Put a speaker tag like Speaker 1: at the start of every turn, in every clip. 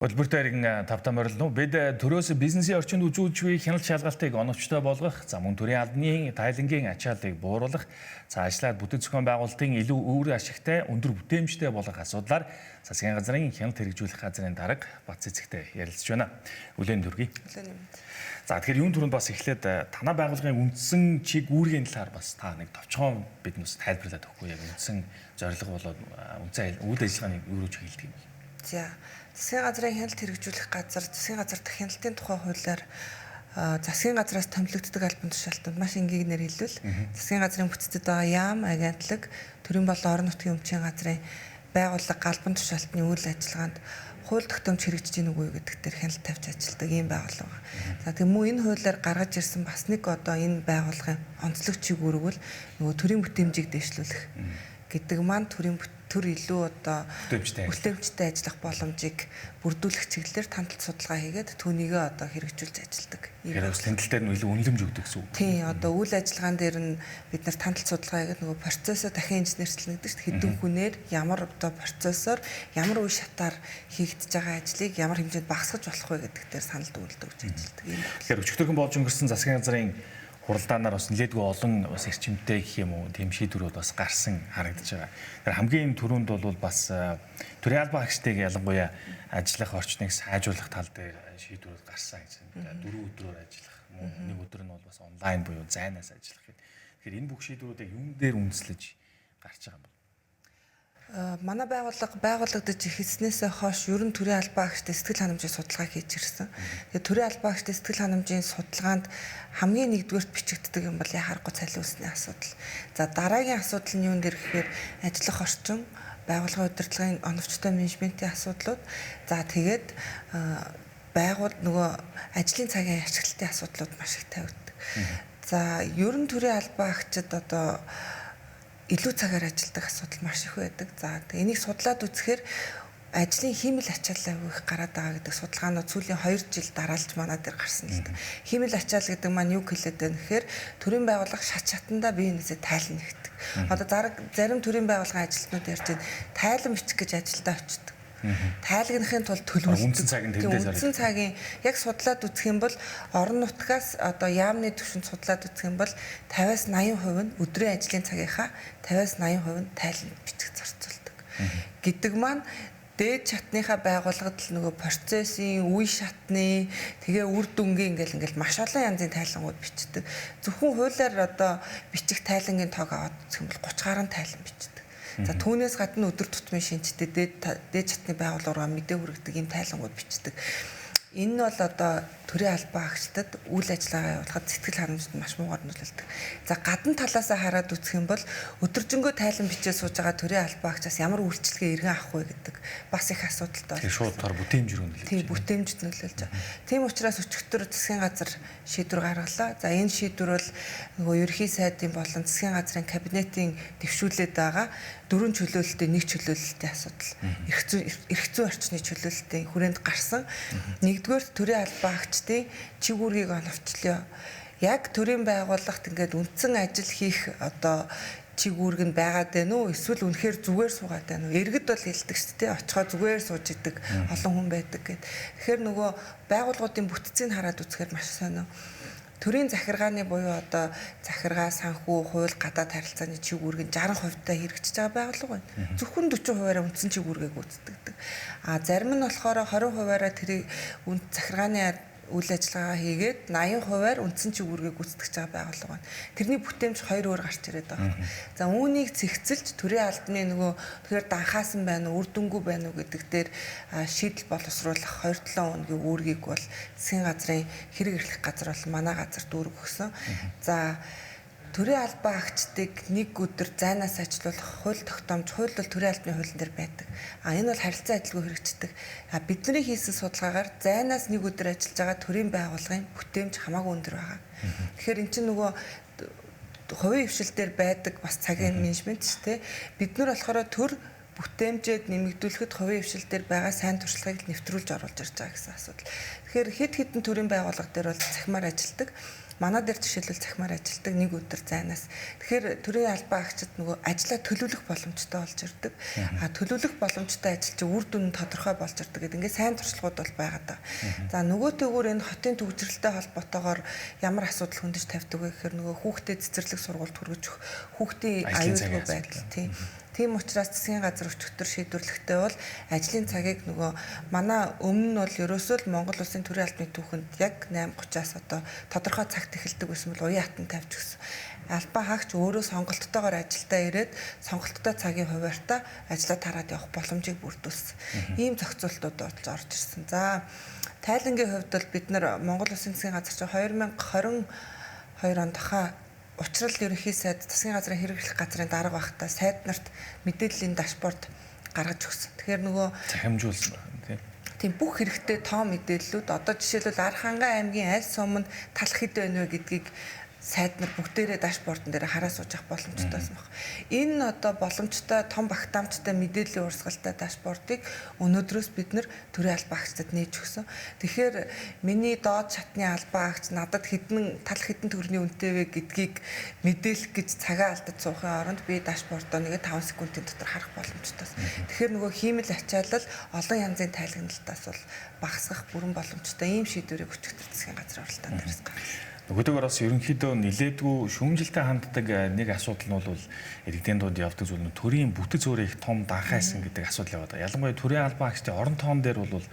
Speaker 1: Хөтөлбөртэй иргэн тавтан морилно. Бид төрөөс бизнесийн орчинд үзүүлж буй хяналт шалгалтыг оновчтой болгох, за мөн төрийн албаны тайлангийн ачааллыг бууруулах, цаашлаад бүтэц зохион байгуулалтын илүү үр ашигтай, өндөр бүтээмжтэй болгох асуудлаар засгийн газрын хяналт хэрэгжүүлэх газрын дарга Бат Цэцэгтэй ярилцж байна. Хүлээн төргий. За тэгэхээр юун түрүүнд бас эхлээд танай байгууллагын үндсэн чиг үүргийн талаар бас та нэг товчхон биднээс тайлбарлаад өгөхгүй яг үндсэн зорилго болоод үндсэн үйл ажиллагааны юу гэж хэлдэг юм бэ?
Speaker 2: За засгийн газрын хяналт хэрэгжүүлэх газар засгийн газар дах хяналтын тухай хуулиар засгийн газраас томилогддог албан тушаалтанд маш энгийнээр хэлвэл засгийн газрын бүтцэд байгаа яам, агентлаг, төрийн болон орон нутгийн өмчийн газрын байгууллага албан тушаалтны үйл ажиллагаанд хууль тогтоомж хэрэгжиж гин үгүй гэдэг дээр хяналт тавьж ажилладаг ийм байгууллага. За тийм үү энэ хуулиар гаргаж ирсэн бас нэг одоо энэ байгууллагын онцлог чиг үүрэг бол нөгөө төрийн бүтээмжийг дэвшлүүлэх гэдэг маань төр илүү одоо бүтээмжтэй ажиллах боломжийг бүрдүүлэх чиглэлээр танталт судалгаа хийгээд түүнийгээ одоо хэрэгжүүлж ажилладаг.
Speaker 1: Тэгэхээр танталт дээр нь илүү үнэлэмж өгдөг гэсэн үг.
Speaker 2: Тийм одоо үйл ажиллагаан дээр нь бид нар танталт судалгаа хийгээд нөгөө процессоо дахин инженерчлэн гэдэг чинь хэдэн хүнээр ямар одоо процессор ямар үе шатаар хийгдэж байгаа ажлыг ямар хэмжээнд багасгаж болох вэ гэдэг дээр санал дүгнэлт өгч ажилладаг.
Speaker 1: Тэгэхээр өчигдөрхөн болж өнгөрсөн засгийн газрын хуралдаанаар бас нэлээдгүй олон бас эрчимтэй гэх юм уу тийм шийдвэрүүд бас гарсан харагдаж байгаа. Тэгэхээр хамгийн түрүүнд бол бас төрийн албан хаагчдыг ялангуяа ажиллах орчныг сайжруулах тал дээр шийдвэрүүд гарсан гэж. 4 өдрөөр ажиллах, нэг өдөр нь бол бас онлайн буюу зайнаас ажиллах гэдэг. Тэгэхээр энэ бүх шийдвэрүүдийг юун дээр үндэслэж гарч байгаа юм бэ?
Speaker 2: Манай байгуулагдаж эхэлснээсээ хойш ерөн төрийн албан хаагчдын сэтгэл ханамжийн судалгаа хийж ирсэн. Тэгээд төрийн албан хаагчдын сэтгэл ханамжийн судалгаанд хамгийн нэгдүгээрт бичигддэг юм бол яхахгүй цалин үүсний асуудал. За дараагийн асуудал нь юун дээр гэхээр ажиллах орчин, байгууллагын удирдлагын оновчтой менежментийн асуудлууд. За тэгээд нөгөө ажлын цагийн ашиглалтын асуудлууд маш их тавигддаг. За ерөн төрийн албан хаагчид одоо илүү цагаар ажилладаг асуудал маш их байдаг. За энийг судлаад үзэхээр ажлын хиймэл ачаалал авих гараад байгаа гэдэг судалгаанууд сүүлийн 2 жил дараалж манай дээр гарсан л да. Хиймэл ачаалал гэдэг маань юу хэлээд байна гэхээр төрийн байгууллага шат шатандаа биенээсээ тайлан нэгдэг. Одоо зарим төрийн байгууллагын ажилтнууд ярьж байна тайлан бичих гэж ажилдаа очдог. Тайлагнахын тулд төлөвлөсөн үндсэн цагийн яг судлаад үзэх юм бол орон нутгаас одоо яамны түвшинд судлаад үзэх юм бол 50-80% нь өдрийн ажлын цагийнхаа 50-80% нь тайлан бичих зарцуулдаг. Гэдэг маань дээд шатныхаа байгууллагад л нөгөө процессын үе шатны тэгээ үр дүнгийн ингээл маш олон янзын тайлангууд бичдэг. Зөвхөн хуулиар одоо бичих тайлангийн тоог аваад үзэх юм бол 30 гаруй тайлан бичдэг. За түүнээс гадна өдөр тутмын шинжтэй дээд шатны байгууллагаараа мэдээ хүргэдэг ийм тайлангууд бичдэг. Энэ нь бол одоо төрийн албан хаагчдад үйл ажиллагаа явуулахад сэтгэл ханамжид маш муугар нөлөөлдөг. За гадна талаасаа хараад үзэх юм бол өдөржингөө тайлан бичээ сууж байгаа төрийн албан хаагчаас ямар үйлчлэгээ иргэн авах вэ гэдэг бас их асуудалтай.
Speaker 1: Тэгээ шууд тор бүтээмж рүү нөлөөлж.
Speaker 2: Тийм бүтээмжид нөлөөлж байгаа. Тийм учраас өчигдөр засгийн газар шийдвэр гаргалаа. За энэ шийдвэр бол нөгөө ерхий сайдын болон засгийн газрын кабинетийн дэвшүүлээд байгаа 4 чөлөөлөлтийн нэг чөлөөлөлтийн асуудал. Эрх зүйн орчны чөлөөлөлтийн хүрээнд гарсан. Нэгдүгээр төрийн албан хаагчдын чиг үүргийг оновчлоо. Яг төрийн байгууллагт ингээд үндсэн ажил хийх одоо чиг үүрэг нь байгаад байна уу? Эсвэл үнэхээр зүгээр суугаад байна уу? Иргэд бол хэлдэг шүү дээ. Очихоо зүгээр сууж идэг олон хүн байдаг гэд. Тэгэхээр нөгөө байгууллагуудын бүтцийг хараад үзэхээр маш сонио. Төрийн захиргааны буюу одоо захиргаа, санхүү, хууль, гадаад харилцааны чиг үүрэг нь 60% та хэрэгжиж байгаа байгууллага байна. Зөвхөн 40%-аар үндсэн чиг үүргийг гүйцэтгэдэг. Зарим нь болохоор 20%-аараа тэрийг захиргааны үйл ажиллагаа хийгээд 80%-аар үндсэн чиг үүргийг гүйцэтгэж байгаа байгууллага байна. Тэрний бүтээмж 2 өөр гарч ирээд байгаа. За үүнийг цэгцэлж төрийн албаны нөгөө тэгэхээр данхаасан байна уу, үр дүнгүй байна уу гэдэг дээр шийдэл боловсруулах 2-7 өдрийн үүргийг бол засгийн газрын хэрэг эрхлэх газар бол манай газар дүүрэг өгсөн. За төрийн албан хаагчдыг нэг өдөр зайнаас ажилуулах хууль тогтоомж, хууль бол төрийн албаны хуулийн дээр байдаг. Энэ бол харилцан адилгүй хэрэгждэг. Бидний хийсэн судалгаагаар зайнаас нэг өдөр ажиллаж байгаа төрийн байгууллагын бүтээмж хамаагүй өндөр байгаа. Тэгэхээр эн чинь нөгөө хувийн хвшил дээр байдаг бас цагийн менежмент шүү дээ. Бид нар болохоор төр бүтээмжэд нэмэгдүүлэхэд хувийн хвшил дээр байгаа сайн туршлагыг нэвтрүүлж оруулж ирж байгаа гэсэн асуудал. Тэгэхээр хэд хэдэн төрийн байгууллага дээр бол захимаар ажилладаг. Манай дээр жишээлбэл захимаар ажилладаг нэг өдөр зайнаас. Тэгэхээр төрийн албан агчид нөгөө ажлаа төлөвлөх боломжтой болж ирдэг. Төлөвлөх боломжтой ажил чинь үр дүн тодорхой болж ирдэг гэдэг ингээд сайн туршлагууд бол байгаа даа. За нөгөө төгөөр энэ хотын төвчрэлтэй холбоотойгоор ямар асуудал хөндөж тавьдаг вэ гэхээр нөгөө хүүхдэд цэцэрлэг сургалт хүргэж өгөх, хүүхдийн аюулгүй байдал тийм учраас засгийн газар өчигдөр шийдвэрлэхдээ бол ажлын цагийг нөгөө манай өмнө нь бол ерөөсөө л Монгол улсын төрийн албаны түүхэнд яг 8:30-аас одоо тодорхой цагт эхэлдэг байсан бол уян хатан тавьж өгсөн. Албан хаагч өөрөө сонголттойгоор ажилдаа ирээд сонголттой цагийн хуваарьтаа ажлаа тараад явах боломжийг бүрдүүлсэн. Ийм зохицуултууд болж орж ирсэн. За тайлангийн хувьд бол бид нар Монгол улсын засгийн газар чинь 2022 онд Учрал ерөнхий сайд засгийн газрын хэрэглэх газрын дарга багтаа сайд нарт мэдээллийн дашборд гаргаж өгсөн. Тэгэхээр нөгөө
Speaker 1: захимжуулсан байна
Speaker 2: тийм бүх хэрэгтэй тоо мэдээллүүд одоо жишээлбэл Архангай аймгийн аль суманд талх хэд байна вэ гэдгийг сайд нар бүгдээрээ дашбордон дээр хараа сууж авах боломжтой байсан баг. Энэ одоо боломжтой том багтаамжтай мэдээллийн урсгалтай дашбордыг өнөөдрөөс бид нэр төрийн албан агчдад нээж өгсөн. Тэгэхээр миний доод шатны албан агч надад хэдэн төгрөгийн үнэтэй вэ гэдгийг мэдээлэх гэж цагаа алдаж суухын оронд би дашбордоо нэгэ 5 секундын дотор харах боломжтой. Тэгэхээр нөгөө хиймэл ачаалал олон янзын тайлгналтаас бол багасгах бүрэн боломжтой ийм шийдвэрийг өчигдөр засгийн газрын оролтонд дээрс гаргасан.
Speaker 1: Нөгөөдөөр бас ерөнхийдөө нилээдгүй шүүмжилтэй ханддаг нэг асуудал нь бол иргэдийн дунд явдаг зүйл нь төрийн бүтэц өөрөө их том данхайсан гэдэг асуудал яваад байгаа. Ялангуяа төрийн албан агчдын орон тоон дээр бол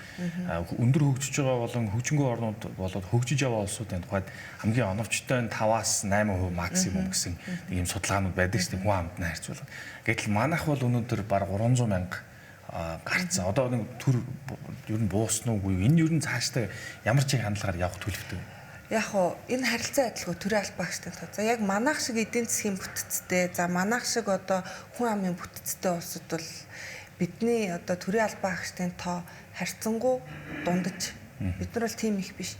Speaker 1: өндөр хөгжиж байгаа болон хөгжингүй орнууд болоод хөгжиж яваа улсуудын тухайд хамгийн оновчтой нь 5-8% максимум гэсэн ийм судалгаанууд байдаг шүү дээ хүн амтнаа харьцуулбал. Гэтэл манайх бол өнөөдөр бараг 300 мянга гарцсан. Одоо нэг төр ер нь буусна уугүй. Энэ ер нь цаашдаа ямар ч хандлагаар явах төлөвтэй.
Speaker 2: Яг уу энэ харилцаа адилгүй төрийн албан агчтай тоо. За яг манайх шиг эдийн засгийн бүтцтэй, за манайх шиг одоо хүн амын бүтцтэй улсад бол бидний одоо төрийн албан агчдын тоо харьцангуй дундаж. Бид нар бол тийм их биш.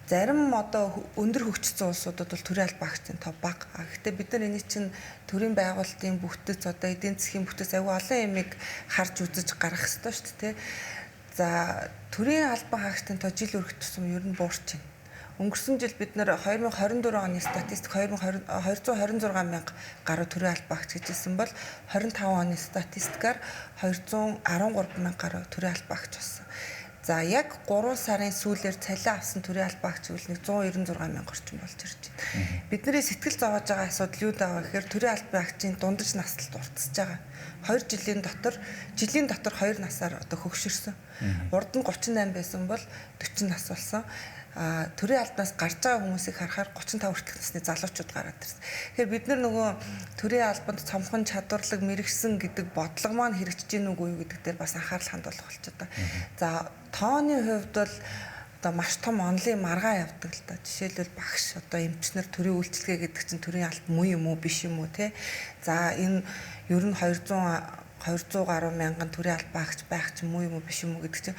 Speaker 2: Зарим одоо өндөр хөгжсөн улсуудад бол төрийн албан агчдын тоо бага. Гэхдээ бид нар энийг чинь төрийн байгуулалтын бүтц одоо эдийн засгийн бүтц аюу олон ямиг харж үзэж гаргах хэрэгтэй шүү дээ. За төрийн албан хаагчдын тоо жил өргөх тусам ер нь буурч байна. Өнгөрсөн жил бид нэр 2024 оны статистик 226 мянга гаруй төрийн албан хаагч гэжсэн бол 25 оны статистикаар 213 мянга гаруй төрийн албан хаагч болсон. За яг 3 сарын сүүлээр цалин авсан төрийн албан хаагч үл нэг 196 мянга орчим болж ирж байна. Бидний сэтгэл зовоож байгаа асуудал юу дааваа гэхээр төрийн албан хаагчийн дундаж наслалт уртсаж байгаа. 2 жилийн дотор 2 насаар одоо хөгшөрсөн. Урд нь 38 байсан бол 40 нас болсон. Төрийн албанаас гарч байгаа хүмүүсийг харахаар 35 хүртэлх насны залуучууд гараад ирсэн. Тэгэхээр бид нар нөгөө төрийн албанд цомхон чадварлаг мэрэгсэн гэдэг бодлого маань хэрэгжиж гин үгүй юу гэдэг дээр бас анхаарал хандуулах болчиход байна. За тооны хувьд бол одоо маш том онлын маргаан явдаг л да. Жишээлбэл багш одоо эмчнэр төрийн үйлчилгээ гэдэг чинь төрийн албан муу юм уу биш юм уу те. За энэ ер нь 200 гаруй мянган төрийн албан агч байх чинь муу юм уу биш юм уу гэдэг чинь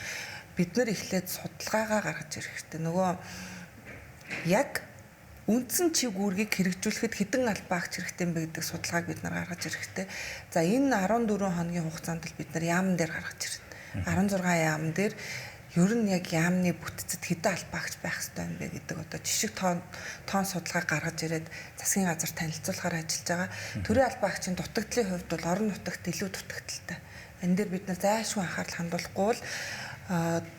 Speaker 2: бид нар эхлээд судалгаагаа гаргаж ирэх хэрэгтэй. Нөгөө яг үндсэн чиг үүргийг хэрэгжүүлэхэд хэдэн албан агч хэрэгтэй юм бэ гэдэг судалгааг бид нар гаргаж ирэх хэрэгтэй. За энэ 14 хоногийн хугацаанд л бид нар яамн дээр гаргаж ирсэн. 16 яамн дээр ер нь яг яамны бүтцэд хэдэн албан агч байх ёстой юм бэ гэдэг одоо жишг тоон судалгаа гаргаж ирээд засгийн газар танилцуулахаар ажиллаж байгаа. Төрийн албан агчийн дутагдлын хувьд бол орон нутагт илүү дутагдaltaй. Энэ дээр бид нар зайлшгүй анхаарал хандуулахгүй бол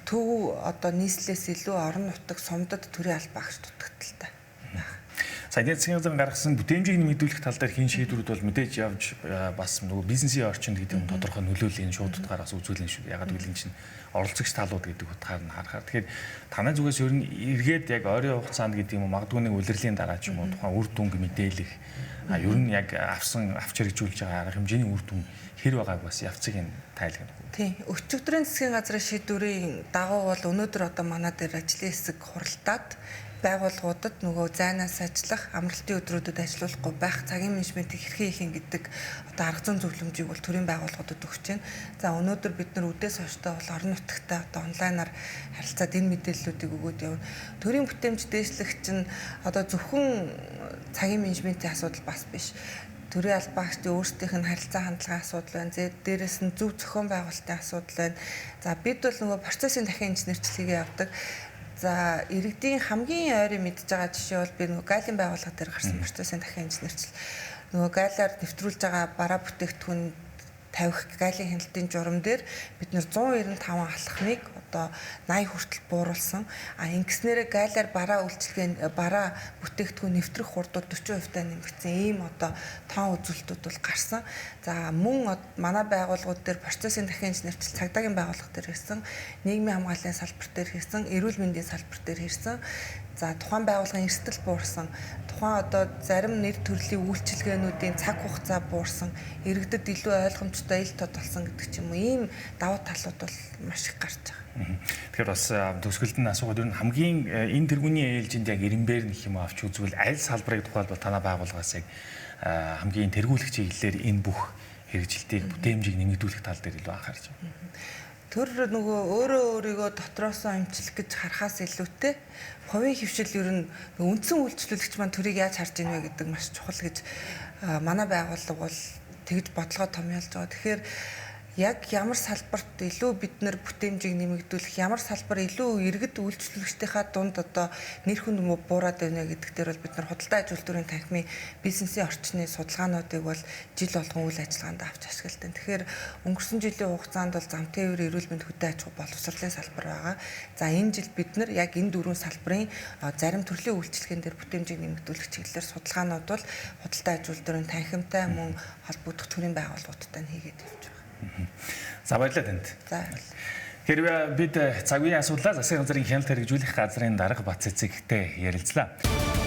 Speaker 2: төв одоо нийслэлээс илүү орон нутаг сумдад төрийн албан агч дутагдaltaй.
Speaker 1: Саяны засгийн газар гаргасан бүтээмжийг нэмэгдүүлэх тал дээр хийн шийдвэрүүд бол мэдээж явж бас нөгөө бизнесийн орчинд гэдэг нь тодорхой нөлөөллийн шууд утгаараас үзүүлэн шүү. Ягаад гэвэл энэ чинь оролцогч талууд гэдэг утгаар нь харахаар. Тэгэхээр танай зүгээс ер нь эргээд яг ойрын хугацаанд гэдэг юм уу магадгүй нэг улирлын дараа ч юм уу тухайн үр дүнг мэдээлэх ер нь яг авч хэрэгжүүлж байгаа арга хэмжээний үр дүн хэр байгааг бас явцыг нь тайлгнах.
Speaker 2: Тийм. Өчигдрийн засгийн газрын шийдвэрийн дагуу бол өнөөдөр одоо манай дээр ажлын хэсэг хуралдаад байгууллагуудад нөгөө зайнаас ажиллах, амралтын өдрүүдэд ажиллахгүй байх, цагийн менежментийг хэрхэн хийх юм гэдэг одоо арга зүйн зөвлөмжийг бол төрийн байгууллагуудад өгч байна. За өнөөдөр бид нар үдээс хойштой бол орон нутагтай одоо онлайнаар харилцаад энэ мэдээллүүдийг өгөөд явна. Төрийн бүтээмж дээшлэх чинь одоо зөвхөн цагийн менежментийн асуудал бас биш. Төрийн албан агчдын өөрсдийнх нь харилцаа хандлагын асуудал байна. Дээрээс нь зөв зохион байгуулалтын асуудал байна. За бид бол нөгөө процессын дахин инженерчлэгээ явдаг. За иргэдийн хамгийн ойрын мэдж байгаа жишээ бол би нөгөө гайлын байгууллага дээр гарсан процессын дахин инженерчил. Нөгөө гайлаар нэвтрүүлж байгаа бараа бүтээгдэхүүн тавих гайлын хяналтын журам дээр бид нэр 195 алхмыг одоо 80 хүртэл бууруулсан. Ингэснээрээ гайлаар бараа бараа бүтээгдэхүүн нэвтрэх хурдууд 40% та нэмэгдсэн ийм одоо тоон үзүүлэлтүүд бол гарсан. За мөн манай байгууллагууд дээр процессын дахин инженерчил цагдаагийн байгууллага дээр хийсэн, нийгмийн хамгааллын салбар дээр хийсэн, эрүүл мэндийн салбар дээр хийсэн. За тухайн байгууллагын эрсдэл буурсан, тухайн одоо зарим нэр төрлийн үйлчилгээнүүдийн цаг хугацаа буурсан, иргэдэд илүү ойлгомжтой ил тод болсон гэдэг ч юм уу ийм давуу талууд бол маш их гарч байгаа.
Speaker 1: Тэгэхээр бас төгсгөлд нь асуугаад ер нь хамгийн энэ тэргүүний ээлжинд яг ирэмбэр нэх юм авч үзвэл аль салбарыг тухайлбал танай байгууллагаас яг хамгийн тэргүүлэх чиглэлээр энэ бүх хэрэгжилтийг бүтээмжийг нэмэгдүүлэх тал дээр илүү анхаарч байна.
Speaker 2: Тэр нөгөө өөрөө өөрийгөө дотроосоо амжилт гэж харахаас илүүтэй хувийн хөвшил ер нь үндсэн үйлчлүүлэгч маань төрийг яаж харж ийн вэ гэдэг маш чухал гэж манай байгууллага бол тэгж бодлогоо томьёолж байгаа. Тэгэхээр яг ямар салбарт илүү бид нэр бүтээмжийг нэмэгдүүлэх, ямар салбар илүү иргэд үйлчлүүлэгчдийнхаа дунд одоо нэр хүнд буураад байна гэдэг дээр бол бид нар худалдаа аж үйлдвэрийн танхимын бизнесийн орчны судалгаануудыг бол жил болгон үйл ажиллагаанд авч ашигладаг. Тэгэхээр өнгөрсөн жилийн хугацаанд бол зам тээвэр, эрүүл мэнд, хөдөө аж ахуй боловсролын салбар байгаа. За энэ жил бид нар яг энэ дөрвөн салбарын зарим төрлийн үйлчлэгэн дээр бүтээмжийг нэмэгдүүлэх чиглэлээр судалгаанууд бол худалдаа аж үйлдвэрийн танхимтай мөн холбогдох төрийн байгууллагуудтай хийгээд явж байгаа.
Speaker 1: За баярлалаа танд.
Speaker 2: За.
Speaker 1: Хэрвээ бид цаг үеийн асуудлаа засгийн газрын хяналт хэрэгжүүлэх газрын дарга Бат Цэцэгтэй ярилцлаа.